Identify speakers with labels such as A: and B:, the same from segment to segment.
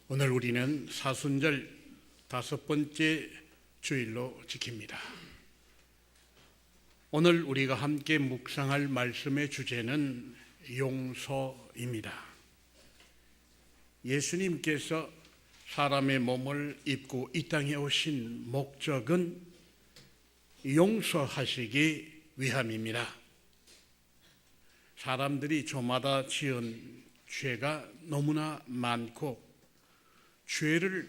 A: 오늘 우리는 사순절 5번째 주일로 지킵니다. 오늘 우리가 함께 묵상할 말씀의 주제는 용서입니다. 예수님께서 사람의 몸을 입고 이 땅에 오신 목적은 용서하시기 위함입니다. 사람들이 저마다 지은 죄가 너무나 많고 죄를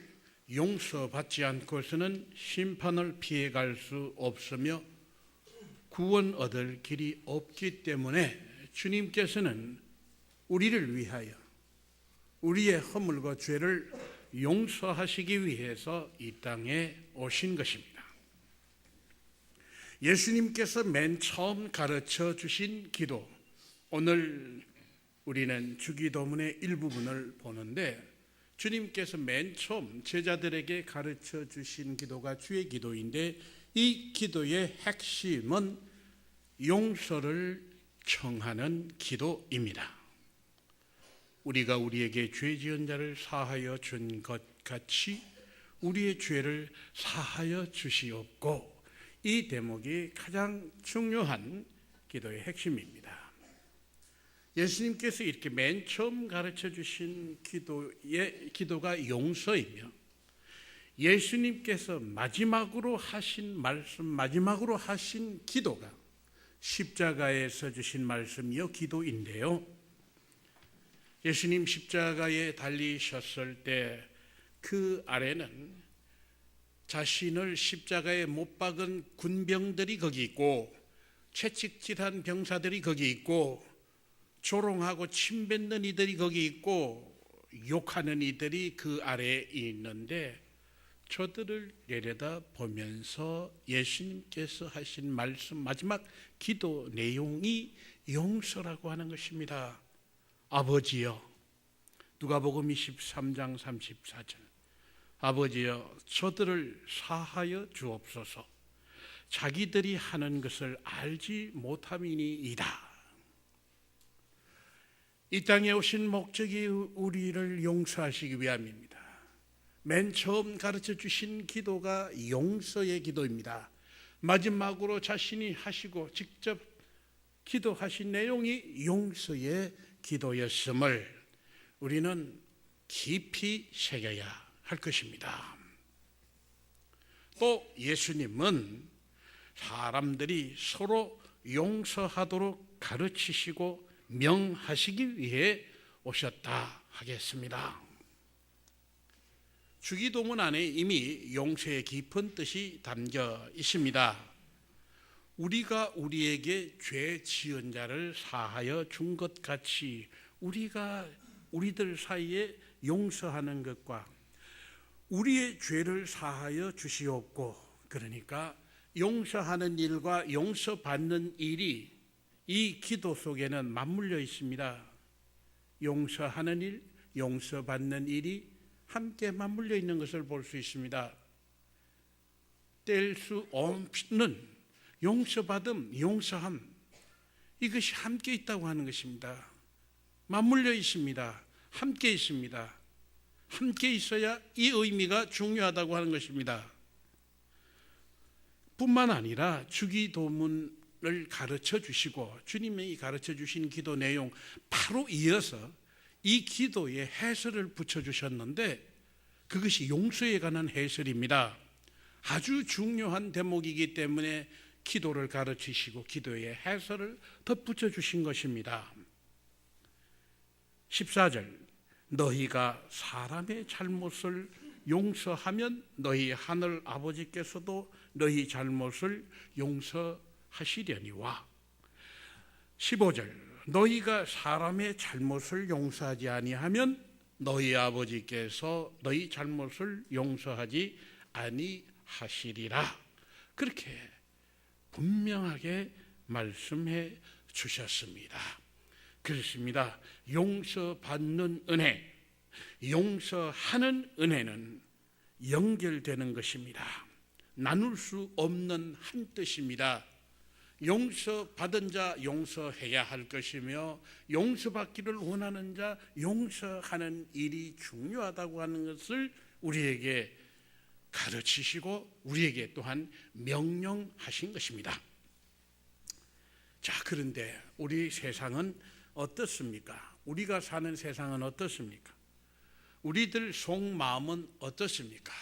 A: 용서받지 않고서는 심판을 피해갈 수 없으며 구원 얻을 길이 없기 때문에 주님께서는 우리를 위하여 우리의 허물과 죄를 용서하시기 위해서 이 땅에 오신 것입니다. 예수님께서 맨 처음 가르쳐 주신 기도, 오늘 우리는 주기도문의 일부분을 보는데 주님께서 맨 처음 제자들에게 가르쳐 주신 기도가 주의 기도인데 이 기도의 핵심은 용서를 청하는 기도입니다. 우리가 우리에게 죄 지은 자를 사하여 준 것 같이 우리의 죄를 사하여 주시옵고, 이 대목이 가장 중요한 기도의 핵심입니다. 예수님께서 이렇게 맨 처음 가르쳐 주신 기도가 용서이며, 예수님께서 마지막으로 하신 말씀, 마지막으로 하신 기도가 십자가에서 주신 말씀이요 기도인데요, 예수님 십자가에 달리셨을 때 그 아래는 자신을 십자가에 못 박은 군병들이 거기 있고, 채찍질한 병사들이 거기 있고, 조롱하고 침뱉는 이들이 거기 있고, 욕하는 이들이 그 아래에 있는데, 저들을 내려다 보면서 예수님께서 하신 말씀, 마지막 기도 내용이 용서라고 하는 것입니다. 아버지여, 누가복음 23장 34절, 아버지여 저들을 사하여 주옵소서, 자기들이 하는 것을 알지 못함이니이다. 이 땅에 오신 목적이 우리를 용서하시기 위함입니다. 맨 처음 가르쳐 주신 기도가 용서의 기도입니다. 마지막으로 자신이 하시고 직접 기도하신 내용이 용서의 기도였음을 우리는 깊이 새겨야 할 것입니다. 또 예수님은 사람들이 서로 용서하도록 가르치시고 명하시기 위해 오셨다 하겠습니다. 주기도문 안에 이미 용서의 깊은 뜻이 담겨 있습니다. 우리가 우리에게 죄 지은 자를 사하여 준 것 같이 우리가 우리들 사이에 용서하는 것과 우리의 죄를 사하여 주시옵고, 그러니까 용서하는 일과 용서받는 일이 이 기도 속에는 맞물려 있습니다. 용서하는 일, 용서받는 일이 함께 맞물려 있는 것을 볼 수 있습니다. 뗄 수 없는 용서받음, 용서함, 이것이 함께 있다고 하는 것입니다. 맞물려 있습니다. 함께 있습니다. 함께 있어야 이 의미가 중요하다고 하는 것입니다. 뿐만 아니라 주기도문을 가르쳐 주시고 주님이 가르쳐 주신 기도 내용 바로 이어서 이 기도에 해설을 붙여주셨는데, 그것이 용서에 관한 해설입니다. 아주 중요한 대목이기 때문에 기도를 가르치시고 기도에 해설을 덧붙여 주신 것입니다. 14절, 너희가 사람의 잘못을 용서하면 너희 하늘 아버지께서도 너희 잘못을 용서하시려니와. 15절, 너희가 사람의 잘못을 용서하지 아니하면 너희 아버지께서 너희 잘못을 용서하지 아니하시리라. 그렇게 분명하게 말씀해 주셨습니다. 그렇습니다. 용서받는 은혜, 용서하는 은혜는 연결되는 것입니다. 나눌 수 없는 한 뜻입니다. 용서받은 자 용서해야 할 것이며 용서받기를 원하는 자 용서하는 일이 중요하다고 하는 것을 우리에게 가르치시고 우리에게 또한 명령하신 것입니다. 자, 그런데 우리 세상은 어떻습니까? 우리가 사는 세상은 어떻습니까? 우리들 속마음은 어떻습니까?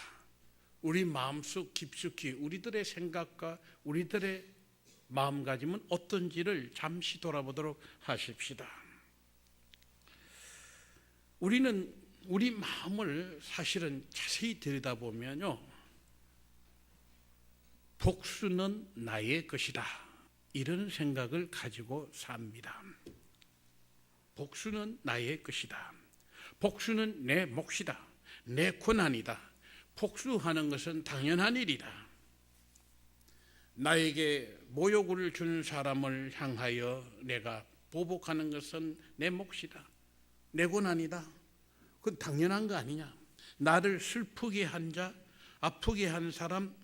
A: 우리 마음속 깊숙이 우리들의 생각과 우리들의 마음가짐은 어떤지를 잠시 돌아보도록 하십시다. 우리는 우리 마음을 사실은 자세히 들여다보면요, 복수는 나의 것이다, 이런 생각을 가지고 삽니다. 복수는 나의 것이다. 복수는 내 몫이다. 내 권한이다. 복수하는 것은 당연한 일이다. 나에게 모욕을 준 사람을 향하여 내가 보복하는 것은 내 몫이다. 내 권한이다. 그건 당연한 거 아니냐. 나를 슬프게 한 자, 아프게 한 사람,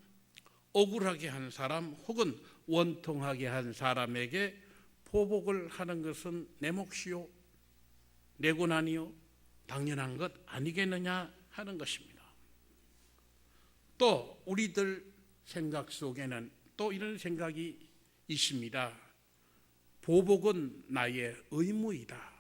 A: 억울하게 한 사람 혹은 원통하게 한 사람에게 보복을 하는 것은 내 몫이요, 내 권한이요, 당연한 것 아니겠느냐 하는 것입니다. 또 우리들 생각 속에는 또 이런 생각이 있습니다. 보복은 나의 의무이다.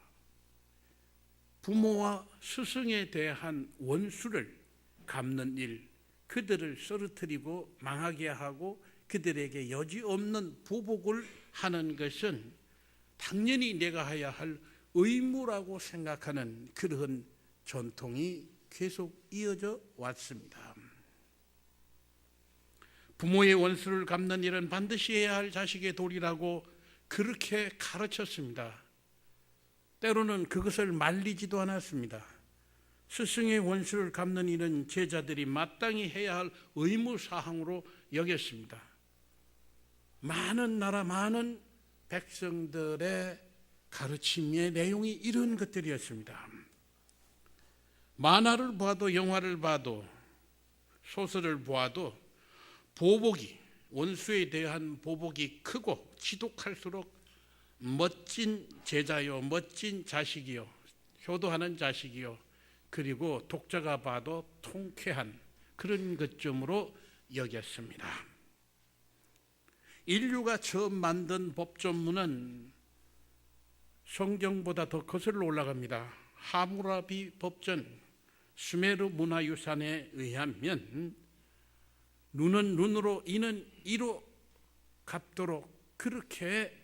A: 부모와 스승에 대한 원수를 갚는 일, 그들을 쓰러뜨리고 망하게 하고 그들에게 여지없는 보복을 하는 것은 당연히 내가 해야 할 의무라고 생각하는 그런 전통이 계속 이어져 왔습니다. 부모의 원수를 갚는 일은 반드시 해야 할 자식의 도리라고 그렇게 가르쳤습니다. 때로는 그것을 말리지도 않았습니다. 스승의 원수를 갚는 일은 제자들이 마땅히 해야 할 의무사항으로 여겼습니다. 많은 나라, 많은 백성들의 가르침의 내용이 이런 것들이었습니다. 만화를 봐도 영화를 봐도 소설을 보아도 보복이, 원수에 대한 보복이 크고 지독할수록 멋진 제자요, 멋진 자식이요, 효도하는 자식이요, 그리고 독자가 봐도 통쾌한 그런 것쯤으로 여겼습니다. 인류가 처음 만든 법조문은 성경보다 더 거슬러 올라갑니다. 하무라비 법전, 수메르 문화유산에 의하면 눈은 눈으로, 이는 이로 갚도록 그렇게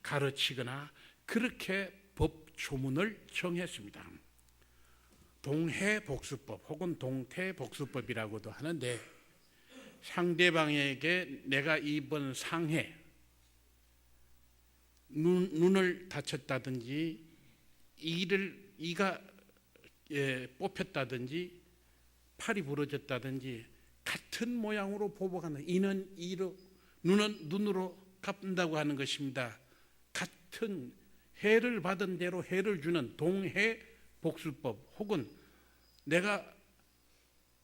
A: 가르치거나 그렇게 법조문을 정했습니다. 동해복수법 혹은 동태복수법이라고도 하는데, 상대방에게 내가 입은 상해, 눈을 다쳤다든지 이가 뽑혔다든지 팔이 부러졌다든지 같은 모양으로 보복하는, 이는 이로, 눈은 눈으로 갚는다고 하는 것입니다. 같은 해를 받은 대로 해를 주는 동해복수법, 혹은 내가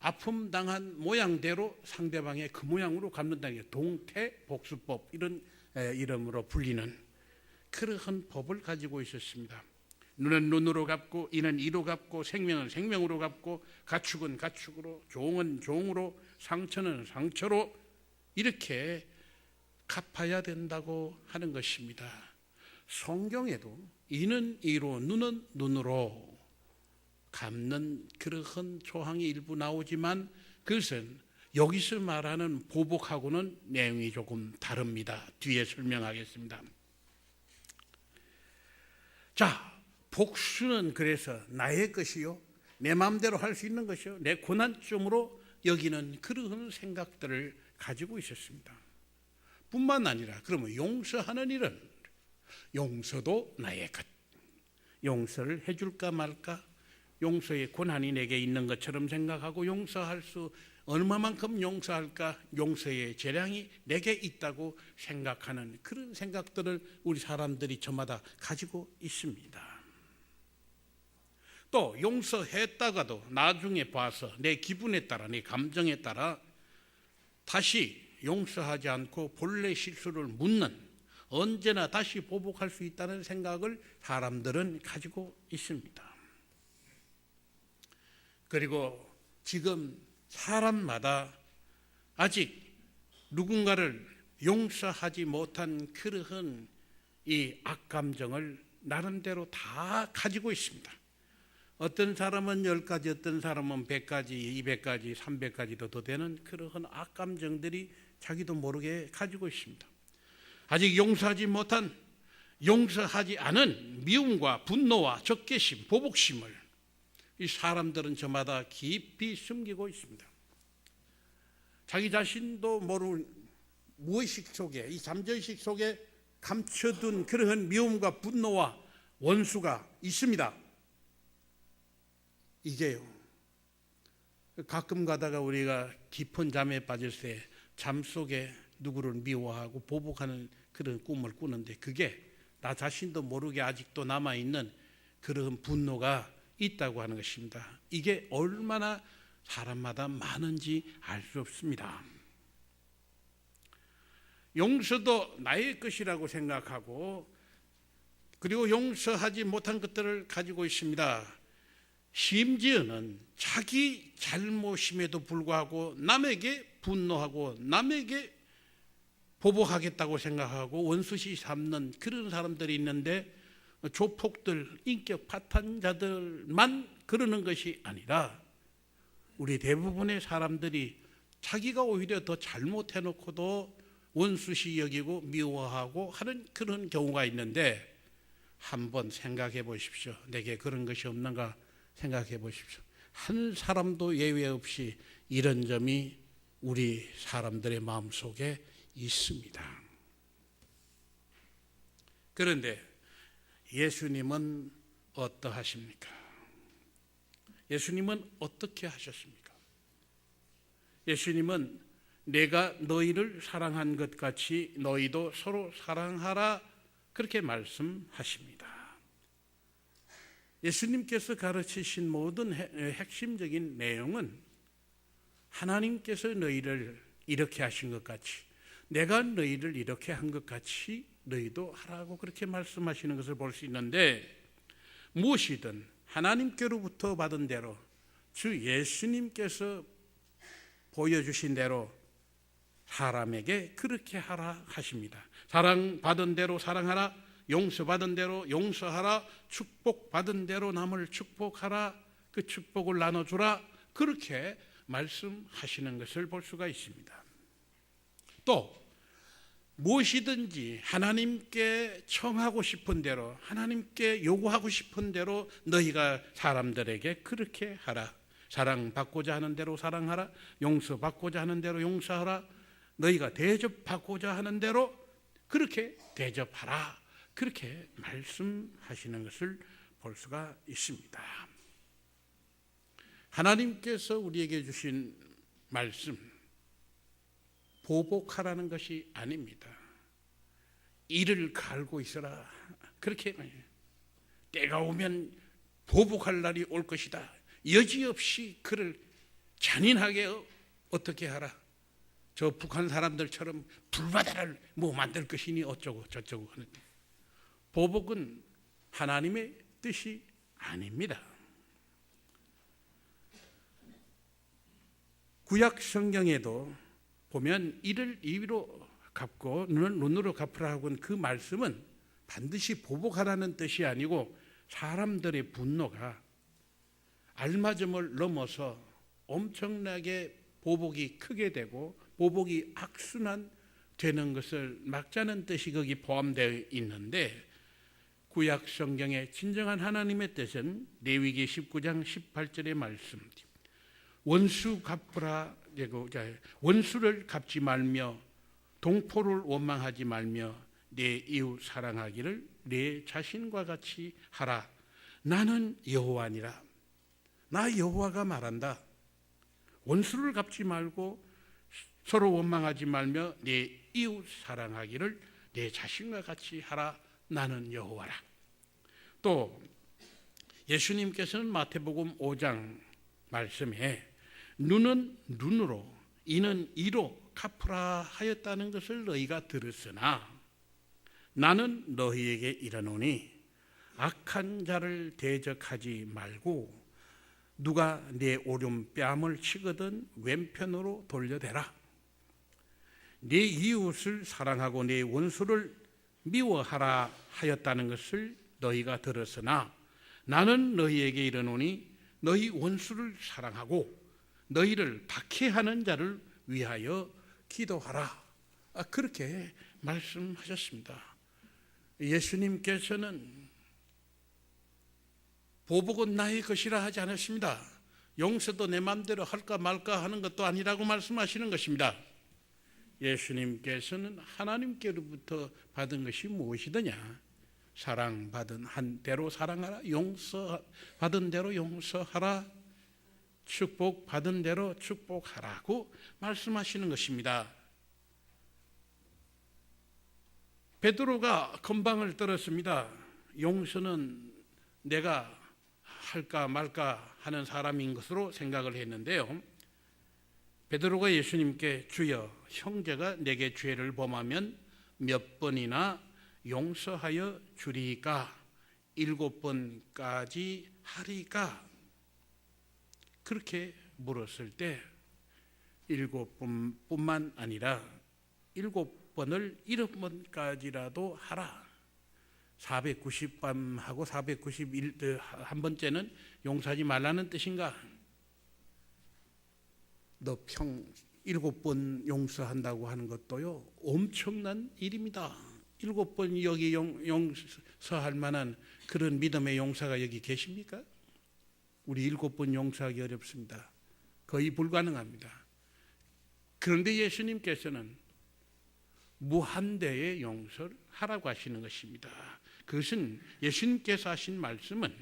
A: 아픔 당한 모양대로 상대방의 그 모양으로 갚는다는 게 동태복수법, 이런 이름으로 불리는 그러한 법을 가지고 있었습니다. 눈은 눈으로 갚고 이는 이로 갚고 생명은 생명으로 갚고 가축은 가축으로, 종은 종으로, 상처는 상처로 이렇게 갚아야 된다고 하는 것입니다. 성경에도 이는 이로, 눈은 눈으로 갚는 그러한 조항이 일부 나오지만 그것은 여기서 말하는 보복하고는 내용이 조금 다릅니다. 뒤에 설명하겠습니다. 자, 복수는 그래서 나의 것이요, 내 마음대로 할 수 있는 것이요, 내 권한점으로 여기는 그런 생각들을 가지고 있었습니다. 뿐만 아니라 그러면 용서하는 일은 용서도 나의 것, 용서를 해줄까 말까, 용서의 권한이 내게 있는 것처럼 생각하고 용서할 수 얼마만큼 용서할까, 용서의 재량이 내게 있다고 생각하는 그런 생각들을 우리 사람들이 저마다 가지고 있습니다. 또 용서했다가도 나중에 봐서 내 기분에 따라, 내 감정에 따라 다시 용서하지 않고 본래 실수를 묻는, 언제나 다시 보복할 수 있다는 생각을 사람들은 가지고 있습니다. 그리고 지금 사람마다 아직 누군가를 용서하지 못한 그러한 이 악감정을 나름대로 다 가지고 있습니다. 어떤 사람은 10가지, 어떤 사람은 100가지, 200가지, 300가지도 더 되는 그러한 악감정들이 자기도 모르게 가지고 있습니다. 아직 용서하지 않은 미움과 분노와 적개심, 보복심을 이 사람들은 저마다 깊이 숨기고 있습니다. 자기 자신도 모르는 무의식 속에, 이 잠재의식 속에 감춰둔 그러한 미움과 분노와 원수가 있습니다. 이게요, 가끔 가다가 우리가 깊은 잠에 빠질 때 잠 속에 누구를 미워하고 보복하는 그런 꿈을 꾸는데, 그게 나 자신도 모르게 아직도 남아있는 그런 분노가 있다고 하는 것입니다. 이게 얼마나 사람마다 많은지 알 수 없습니다. 용서도 나의 것이라고 생각하고, 그리고 용서하지 못한 것들을 가지고 있습니다. 심지어는 자기 잘못임에도 불구하고 남에게 분노하고 남에게 보복하겠다고 생각하고 원수시 삼는 그런 사람들이 있는데, 조폭들, 인격 파탄자들만 그러는 것이 아니라 우리 대부분의 사람들이 자기가 오히려 더 잘못해놓고도 원수시 여기고 미워하고 하는 그런 경우가 있는데, 한번 생각해 보십시오. 내게 그런 것이 없는가 생각해 보십시오. 한 사람도 예외 없이 이런 점이 우리 사람들의 마음속에 있습니다. 그런데 예수님은 어떠하십니까? 예수님은 어떻게 하셨습니까? 예수님은 내가 너희를 사랑한 것 같이 너희도 서로 사랑하라, 그렇게 말씀하십니다. 예수님께서 가르치신 모든 핵심적인 내용은 하나님께서 너희를 이렇게 하신 것 같이, 내가 너희를 이렇게 한 것 같이 너희도 하라고 그렇게 말씀하시는 것을 볼 수 있는데, 무엇이든 하나님께로부터 받은 대로, 주 예수님께서 보여주신 대로 사람에게 그렇게 하라 하십니다. 사랑받은 대로 사랑하라, 용서받은 대로 용서하라, 축복받은 대로 남을 축복하라, 그 축복을 나눠주라, 그렇게 말씀하시는 것을 볼 수가 있습니다. 또 무엇이든지 하나님께 청하고 싶은 대로, 하나님께 요구하고 싶은 대로 너희가 사람들에게 그렇게 하라. 사랑받고자 하는 대로 사랑하라, 용서받고자 하는 대로 용서하라, 너희가 대접받고자 하는 대로 그렇게 대접하라, 그렇게 말씀하시는 것을 볼 수가 있습니다. 하나님께서 우리에게 주신 말씀, 보복하라는 것이 아닙니다. 이를 갈고 있어라, 그렇게 때가 오면 보복할 날이 올 것이다, 여지없이 그를 잔인하게 어떻게 하라, 저 북한 사람들처럼 불바다를 만들 것이니 어쩌고 저쩌고 하는데, 보복은 하나님의 뜻이 아닙니다. 구약 성경에도 보면 이를 이로 갚고 눈으로 갚으라고 한 그 말씀은 반드시 보복하라는 뜻이 아니고, 사람들의 분노가 알맞음을 넘어서 엄청나게 보복이 크게 되고 보복이 악순환 되는 것을 막자는 뜻이 거기 포함되어 있는데, 구약 성경의 진정한 하나님의 뜻은 레위기 19장 18절의 말씀, 원수 갚으라, 원수를 갚지 말며 동포를 원망하지 말며 내 이웃 사랑하기를 내 자신과 같이 하라. 나는 여호와니라. 나 여호와가 말한다. 원수를 갚지 말고 서로 원망하지 말며 내 이웃 사랑하기를 내 자신과 같이 하라. 나는 여호와라. 또 예수님께서는 마태복음 5장 말씀에 눈은 눈으로, 이는 이로 갚으라 하였다는 것을 너희가 들었으나 나는 너희에게 이르노니 악한 자를 대적하지 말고 누가 네 오른뺨을 치거든 왼편으로 돌려대라. 네 이웃을 사랑하고 네 원수를 미워하라 하였다는 것을 너희가 들었으나 나는 너희에게 이르노니 너희 원수를 사랑하고 너희를 박해하는 자를 위하여 기도하라. 그렇게 말씀하셨습니다. 예수님께서는 보복은 나의 것이라 하지 않았습니다. 용서도 내 마음대로 할까 말까 하는 것도 아니라고 말씀하시는 것입니다. 예수님께서는 하나님께로부터 받은 것이 무엇이더냐? 사랑받은 한 대로 사랑하라, 용서받은 대로 용서하라, 축복받은 대로 축복하라고 말씀하시는 것입니다. 베드로가 건방을 떨었습니다. 용서는 내가 할까 말까 하는 사람인 것으로 생각을 했는데요. 베드로가 예수님께 주여, 형제가 내게 죄를 범하면 몇 번이나 용서하여 주리까? 7번까지 하리까? 그렇게 물었을 때 7번뿐만 아니라 7번을 7번까지라도 하라. 490번하고 491 한 번째는 용서하지 말라는 뜻인가? 너 7번 용서한다고 하는 것도요 엄청난 일입니다. 7번 여기 용서할 만한 그런 믿음의 용사가 여기 계십니까? 우리 7번 용서하기 어렵습니다. 거의 불가능합니다. 그런데 예수님께서는 무한대의 용서를 하라고 하시는 것입니다. 그것은 예수님께서 하신 말씀은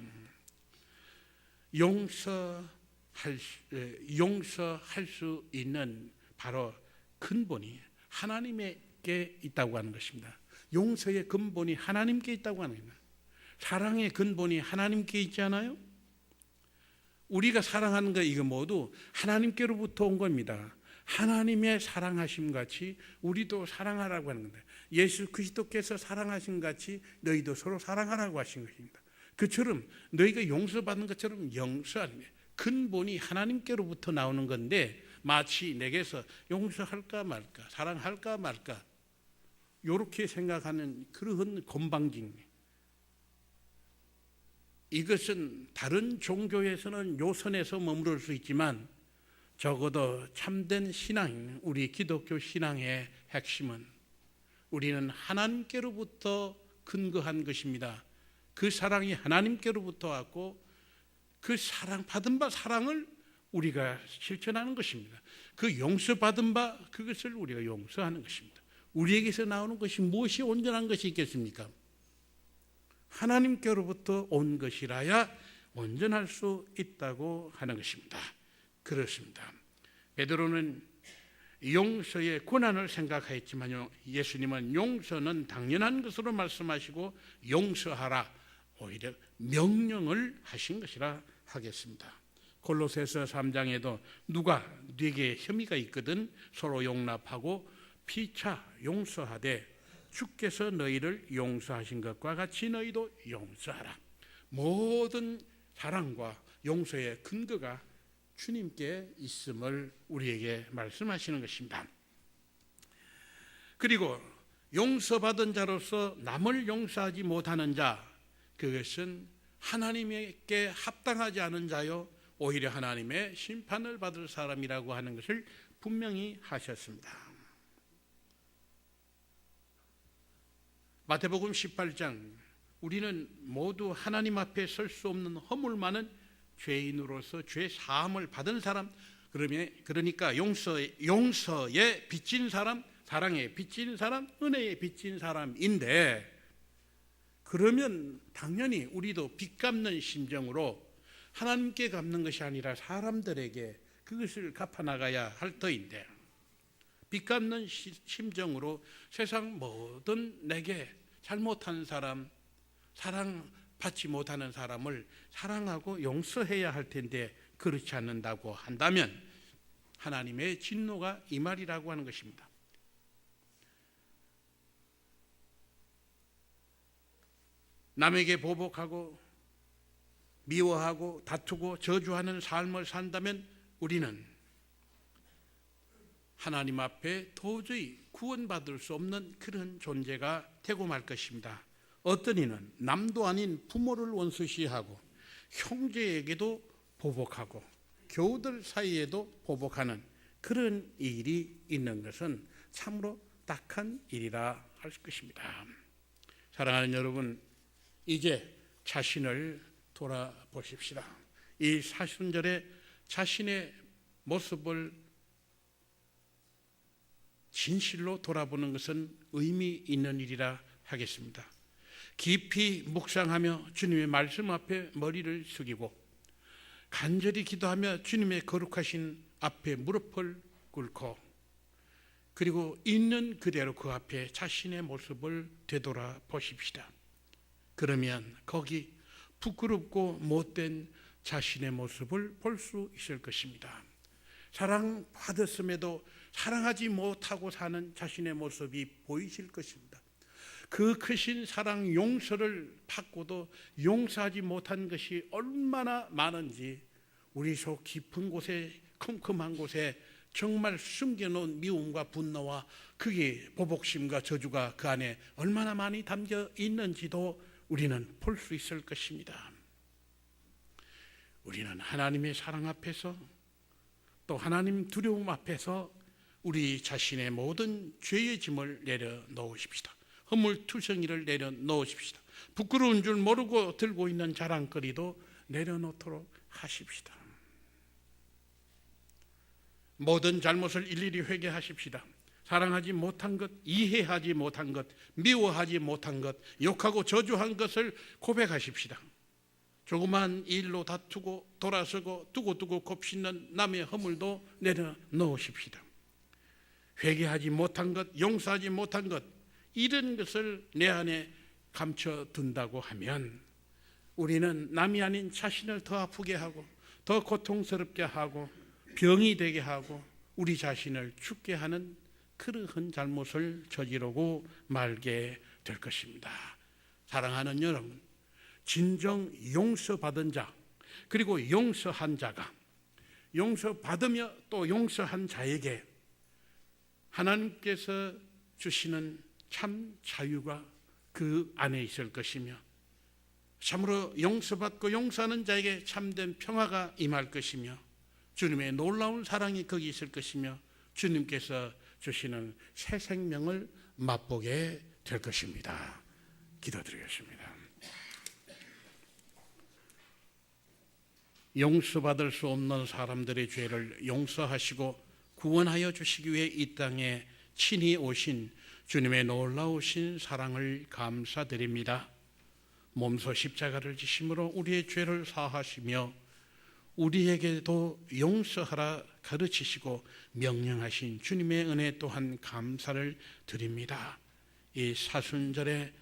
A: 용서할 수 있는 바로 근본이 하나님께 있다고 하는 것입니다. 용서의 근본이 하나님께 있다고 하는 겁니다. 사랑의 근본이 하나님께 있지 않아요? 우리가 사랑하는 것 이거 모두 하나님께로부터 온 겁니다. 하나님의 사랑하심 같이 우리도 사랑하라고 하는 겁니다. 예수 그리스도께서 사랑하신 같이 너희도 서로 사랑하라고 하신 것입니다. 그처럼 너희가 용서받는 것처럼 용서하는 거예요. 근본이 하나님께로부터 나오는 건데 마치 내게서 용서할까 말까, 사랑할까 말까 이렇게 생각하는 그런 건방진, 이것은 다른 종교에서는 요선에서 머무를 수 있지만 적어도 참된 신앙, 우리 기독교 신앙의 핵심은 우리는 하나님께로부터 근거한 것입니다. 그 사랑이 하나님께로부터 왔고 그 사랑 받은 바 사랑을 우리가 실천하는 것입니다. 그 용서받은 바 그것을 우리가 용서하는 것입니다. 우리에게서 나오는 것이 무엇이 온전한 것이 있겠습니까? 하나님께로부터 온 것이라야 온전할 수 있다고 하는 것입니다. 그렇습니다. 베드로는 용서의 권한을 생각했지만 예수님은 용서는 당연한 것으로 말씀하시고 용서하라 오히려 명령을 하신 것이라 하겠습니다. 골로새서 3장에도 누가 네게 혐의가 있거든 서로 용납하고 피차 용서하되 주께서 너희를 용서하신 것과 같이 너희도 용서하라. 모든 사랑과 용서의 근거가 주님께 있음을 우리에게 말씀하시는 것입니다. 그리고 용서받은 자로서 남을 용서하지 못하는 자, 그것은 하나님께 합당하지 않은 자요 오히려 하나님의 심판을 받을 사람이라고 하는 것을 분명히 하셨습니다. 마태복음 18장, 우리는 모두 하나님 앞에 설 수 없는 허물 많은 죄인으로서 죄 사함을 받은 사람, 그러니까 용서에 빚진 사람, 사랑에 빚진 사람, 은혜에 빚진 사람인데, 그러면 당연히 우리도 빚 갚는 심정으로 하나님께 갚는 것이 아니라 사람들에게 그것을 갚아나가야 할 터인데, 빚 갚는 심정으로 세상 모든 내게 잘못한 사람, 사랑받지 못하는 사람을 사랑하고 용서해야 할 텐데 그렇지 않는다고 한다면 하나님의 진노가 임하리라고 하는 것입니다. 남에게 보복하고 미워하고 다투고 저주하는 삶을 산다면 우리는 하나님 앞에 도저히 구원받을 수 없는 그런 존재가 되고 말 것입니다. 어떤 이는 남도 아닌 부모를 원수시하고 형제에게도 보복하고 교우들 사이에도 보복하는 그런 일이 있는 것은 참으로 딱한 일이라 할 것입니다. 사랑하는 여러분, 이제 자신을 돌아보십시다. 이 사순절에 자신의 모습을 진실로 돌아보는 것은 의미 있는 일이라 하겠습니다. 깊이 묵상하며 주님의 말씀 앞에 머리를 숙이고 간절히 기도하며 주님의 거룩하신 앞에 무릎을 꿇고 그리고 있는 그대로 그 앞에 자신의 모습을 되돌아보십시다. 그러면 거기 부끄럽고 못된 자신의 모습을 볼 수 있을 것입니다. 사랑받았음에도 사랑하지 못하고 사는 자신의 모습이 보이실 것입니다. 그 크신 사랑 용서를 받고도 용서하지 못한 것이 얼마나 많은지 우리 속 깊은 곳에 컴컴한 곳에 정말 숨겨놓은 미움과 분노와 그게 보복심과 저주가 그 안에 얼마나 많이 담겨 있는지도 우리는 볼 수 있을 것입니다. 우리는 하나님의 사랑 앞에서 또 하나님 두려움 앞에서 우리 자신의 모든 죄의 짐을 내려놓으십시다. 허물투성이를 내려놓으십시다. 부끄러운 줄 모르고 들고 있는 자랑거리도 내려놓도록 하십시다. 모든 잘못을 일일이 회개하십시다. 사랑하지 못한 것, 이해하지 못한 것, 미워하지 못한 것, 욕하고 저주한 것을 고백하십시다. 조그만 일로 다투고 돌아서고 두고두고 곱씹는 남의 허물도 내려놓으십시다. 회개하지 못한 것, 용서하지 못한 것, 이런 것을 내 안에 감춰둔다고 하면 우리는 남이 아닌 자신을 더 아프게 하고 더 고통스럽게 하고 병이 되게 하고 우리 자신을 죽게 하는 그러한 잘못을 저지르고 말게 될 것입니다. 사랑하는 여러분, 진정 용서받은 자 그리고 용서한 자가 용서받으며 또 용서한 자에게 하나님께서 주시는 참 자유가 그 안에 있을 것이며 참으로 용서받고 용서하는 자에게 참된 평화가 임할 것이며 주님의 놀라운 사랑이 거기 있을 것이며 주님께서 주시는 새 생명을 맛보게 될 것입니다. 기도드리겠습니다. 용서받을 수 없는 사람들의 죄를 용서하시고 구원하여 주시기 위해 이 땅에 친히 오신 주님의 놀라우신 사랑을 감사드립니다. 몸소 십자가를 지심으로 우리의 죄를 사하시며 우리에게도 용서하라 가르치시고 명령하신 주님의 은혜 또한 감사를 드립니다. 이 사순절에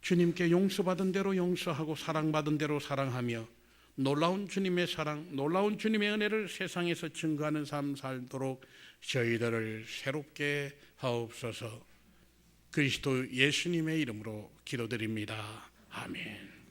A: 주님께 용서받은 대로 용서하고 사랑받은 대로 사랑하며 놀라운 주님의 사랑, 놀라운 주님의 은혜를 세상에서 증거하는 삶 살도록 저희들을 새롭게 하옵소서. 그리스도 예수님의 이름으로 기도드립니다. 아멘.